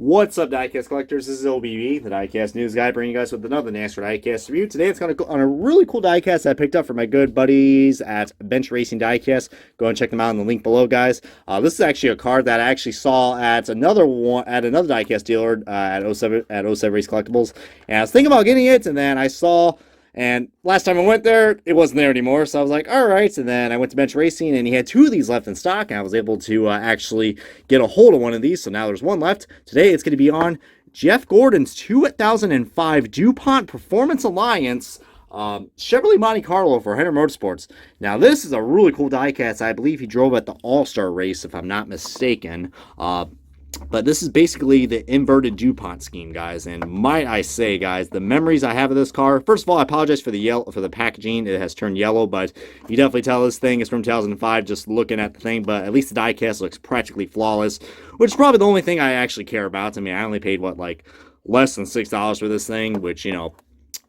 What's up, diecast collectors? This is OBB, the diecast news guy, bringing you guys with another NASCAR diecast review. Today it's going to go on a really cool diecast I picked up from my good buddies at Bench Racing Diecast. Go and check them out in the link below, guys. This is actually a card that I actually saw at another diecast dealer at 07 Race Collectibles, and I was thinking about getting it, and then I saw. And last time I went there, it wasn't there anymore, so I was like, all right. And then I went to Bench Racing, and he had two of these left in stock, and I was able to actually get a hold of one of these, so now there's one left. Today, it's going to be on Jeff Gordon's 2005 DuPont Performance Alliance Chevrolet Monte Carlo for Henry Motorsports. Now, this is a really cool diecast. I believe he drove at the All-Star race, if I'm not mistaken. But this is basically the inverted DuPont scheme, guys. And might I say, guys, the memories I have of this car. First of all, I apologize for the packaging. It has turned yellow, but you definitely tell this thing is from 2005 just looking at the thing. But at least the diecast looks practically flawless, which is probably the only thing I actually care about. I mean, I only paid, what, like less than $6 for this thing, which, you know,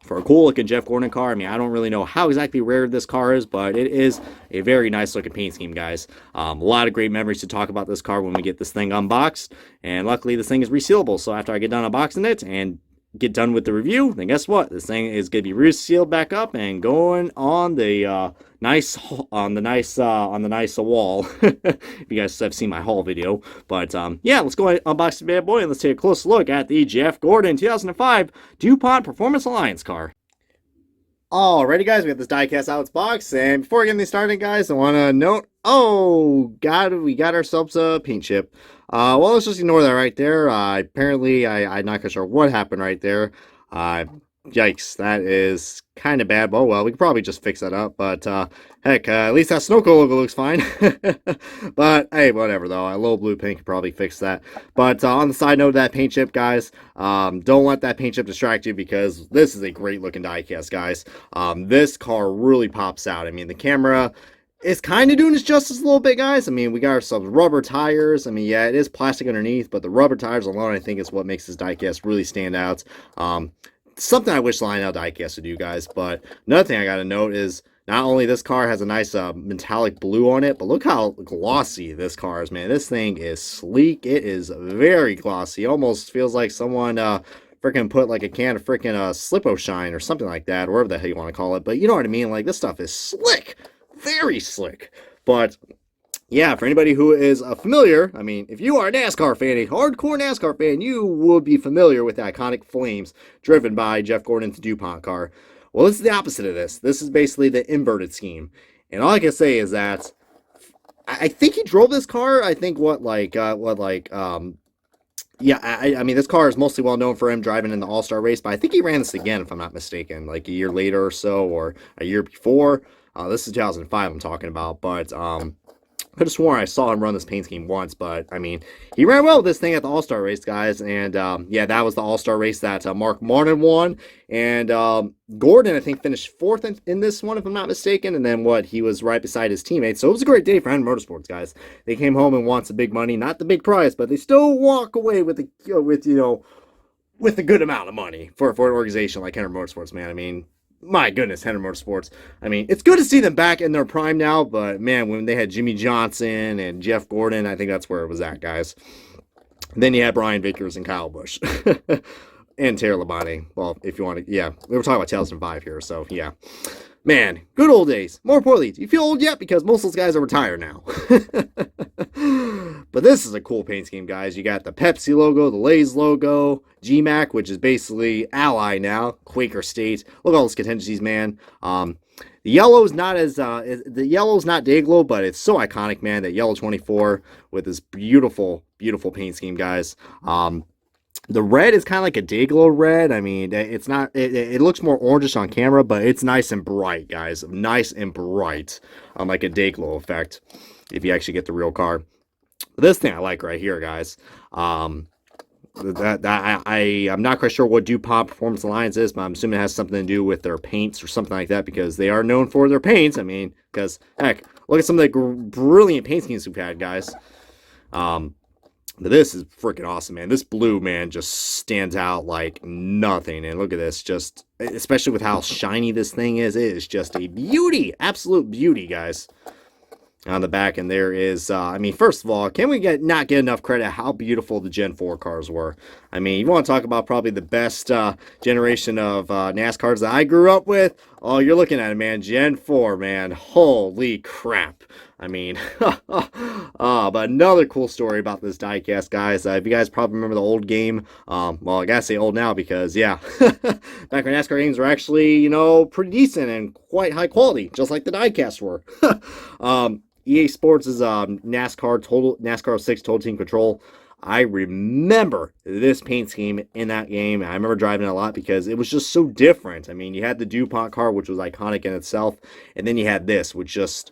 for a cool looking Jeff Gordon car. I mean, I don't really know how exactly rare this car is, but it is a very nice looking paint scheme, guys. A lot of great memories to talk about this car when we get this thing unboxed, and luckily this thing is resealable. So after I get done unboxing it and get done with the review, then guess what? This thing is going to be resealed back up and going on the nice wall. If you guys have seen my haul video. But yeah, let's go ahead and unbox the bad boy and let's take a close look at the Jeff Gordon 2005 DuPont Performance Alliance car. Alrighty, guys, we got this diecast out of its box, and before getting this started, guys, I want to note, oh god, we got ourselves a paint chip. Well, let's just ignore that right there. Apparently, I'm not quite sure what happened right there. Yikes, that is kind of bad. But, well, we could probably just fix that up. But, heck, at least that Sunoco logo looks fine. But, hey, whatever, though. A little blue paint could probably fix that. But, on the side note of that paint chip, guys, don't let that paint chip distract you, because this is a great-looking diecast, guys. This car really pops out. I mean, the camera... it's kind of doing its justice a little bit, guys. I mean, we got ourselves rubber tires. I mean, yeah, it is plastic underneath, but the rubber tires alone, I think, is what makes this diecast really stand out. Something I wish Lionel diecast would do, guys. But another thing I got to note is not only this car has a nice metallic blue on it, but look how glossy this car is, man. This thing is sleek. It is very glossy. It almost feels like someone... freaking put like a can of freaking Slippo Shine or something like that, or whatever the hell you want to call it. But you know what I mean? Like, this stuff is slick. Very slick. But yeah, for anybody who is familiar, I mean, if you are a NASCAR fan, a hardcore NASCAR fan, you will be familiar with the iconic flames driven by Jeff Gordon's DuPont car. Well, this is the opposite of this. This is basically the inverted scheme. And all I can say is that I think he drove this car. I think yeah, I mean, this car is mostly well known for him driving in the All-Star race, but I think he ran this again, if I'm not mistaken, like a year later or so, or a year before. This is 2005 I'm talking about, but I could have sworn I saw him run this paint scheme once. But I mean, he ran well with this thing at the All-Star race, guys. And yeah, that was the All-Star race that Mark Martin won, and Gordon, I think, finished fourth in this one, if I'm not mistaken. And then he was right beside his teammates. So it was a great day for Henry Motorsports, guys. They came home and won some big money, not the big prize, but they still walk away with the good amount of money for an organization like Henry Motorsports, man. I mean, my goodness, Henry Motorsports. I mean, it's good to see them back in their prime now, but man, when they had Jimmy Johnson and Jeff Gordon, I think that's where it was at, guys. And then you had Brian Vickers and Kyle Busch. And Terry Labonte. Well, if you want to, yeah, we were talking about 2005 here, so yeah. Man, good old days. More importantly, do you feel old yet? Because most of those guys are retired now. But this is a cool paint scheme, guys. You got the Pepsi logo, the Lay's logo, GMAC, which is basically Ally now, Quaker State. Look at all those contingencies, man. The yellow's not Dayglow, but it's so iconic, man. That yellow 24 with this beautiful, beautiful paint scheme, guys. The red is kind of like a Dayglow red. I mean, it's not, it looks more orangish on camera, but it's nice and bright, guys. Nice and bright, like a Dayglow effect, if you actually get the real car. But this thing I like right here, guys. I'm not quite sure what DuPont Performance Alliance is, but I'm assuming it has something to do with their paints or something like that, because they are known for their paints. I mean, because, heck, look at some of the brilliant paint schemes we've had, guys. But this is freaking awesome, man. This blue, man, just stands out like nothing. And look at this, just, especially with how shiny this thing is, it is just a beauty. Absolute beauty, guys. on the back, and there is, I mean, first of all, can we not get enough credit how beautiful the Gen 4 cars were? I mean, you want to talk about probably the best generation of NASCARs that I grew up with? Oh, you're looking at it, man. Gen 4, man. Holy crap. I mean, but another cool story about this diecast, guys. If you guys probably remember the old game, well, I gotta say old now because, yeah, back when NASCAR games were actually, you know, pretty decent and quite high quality, just like the diecast were. EA Sports is NASCAR 6 Total Team Control. I remember this paint scheme in that game. I remember driving it a lot because it was just so different. I mean, you had the DuPont car, which was iconic in itself, and then you had this, which just,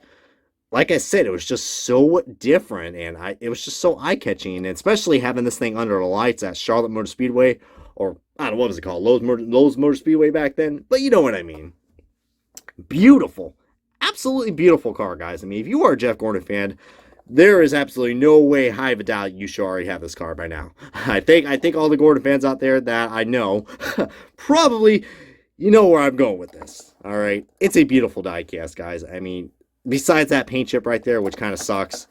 like I said, it was just so different, and it was just so eye-catching, and especially having this thing under the lights at Charlotte Motor Speedway, or I don't know, what was it called, Lowe's Motor Speedway back then, but you know what I mean. Beautiful. Absolutely beautiful car, guys. I mean, if you are a Jeff Gordon fan, there is absolutely no way high of a doubt you should already have this car by now. I think all the Gordon fans out there that I know probably, you know where I'm going with this. All right, it's a beautiful diecast, guys. I mean, besides that paint chip right there, which kind of sucks,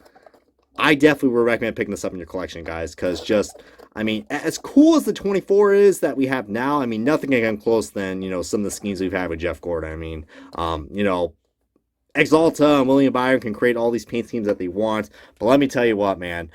I definitely would recommend picking this up in your collection, guys, because just, I mean, as cool as the 24 is that we have now, I mean, nothing can come close than, you know, some of the schemes we've had with Jeff Gordon. I mean, you know, Exalta and William Byron can create all these paint schemes that they want, but let me tell you what, man,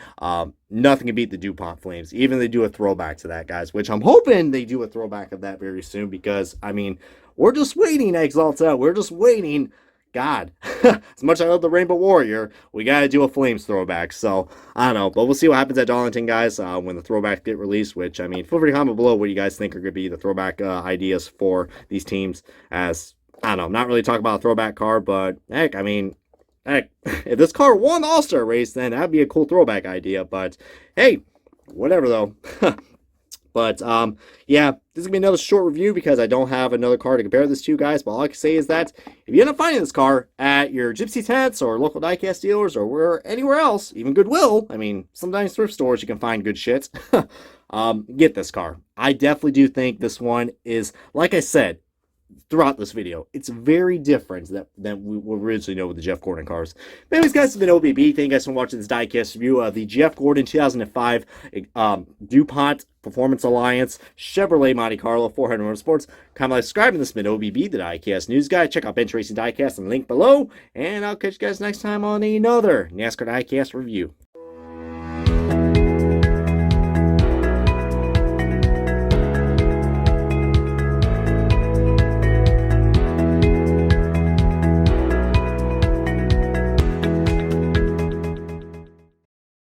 nothing can beat the DuPont Flames. Even they do a throwback to that, guys, which I'm hoping they do a throwback of that very soon because, I mean, we're just waiting, Exalta. We're just waiting. God, as much as I love the Rainbow Warrior, we got to do a Flames throwback. So, I don't know, but we'll see what happens at Darlington, guys, when the throwbacks get released, which, I mean, feel free to comment below what you guys think are going to be the throwback ideas for these teams as, I don't know, I'm not really talking about a throwback car, but heck, I mean, heck, if this car won the All-Star race, then that'd be a cool throwback idea, but hey, whatever though. But, yeah, this is going to be another short review because I don't have another car to compare this to, guys, but all I can say is that if you end up finding this car at your Gypsy tents or local diecast dealers or anywhere else, even Goodwill, I mean, sometimes thrift stores you can find good shit, get this car. I definitely do think this one is, like I said, throughout this video, it's very different than we originally know with the Jeff Gordon cars. But anyways, guys, it's been OBB. Thank you guys for watching this diecast review of the Jeff Gordon 2005 DuPont Performance Alliance Chevrolet Monte Carlo 400 Motorsports. Comment, like, subscribe, and this has been OBB, the Diecast News Guy. Check out Bench Racing Diecast and link below, and I'll catch you guys next time on another NASCAR Diecast review.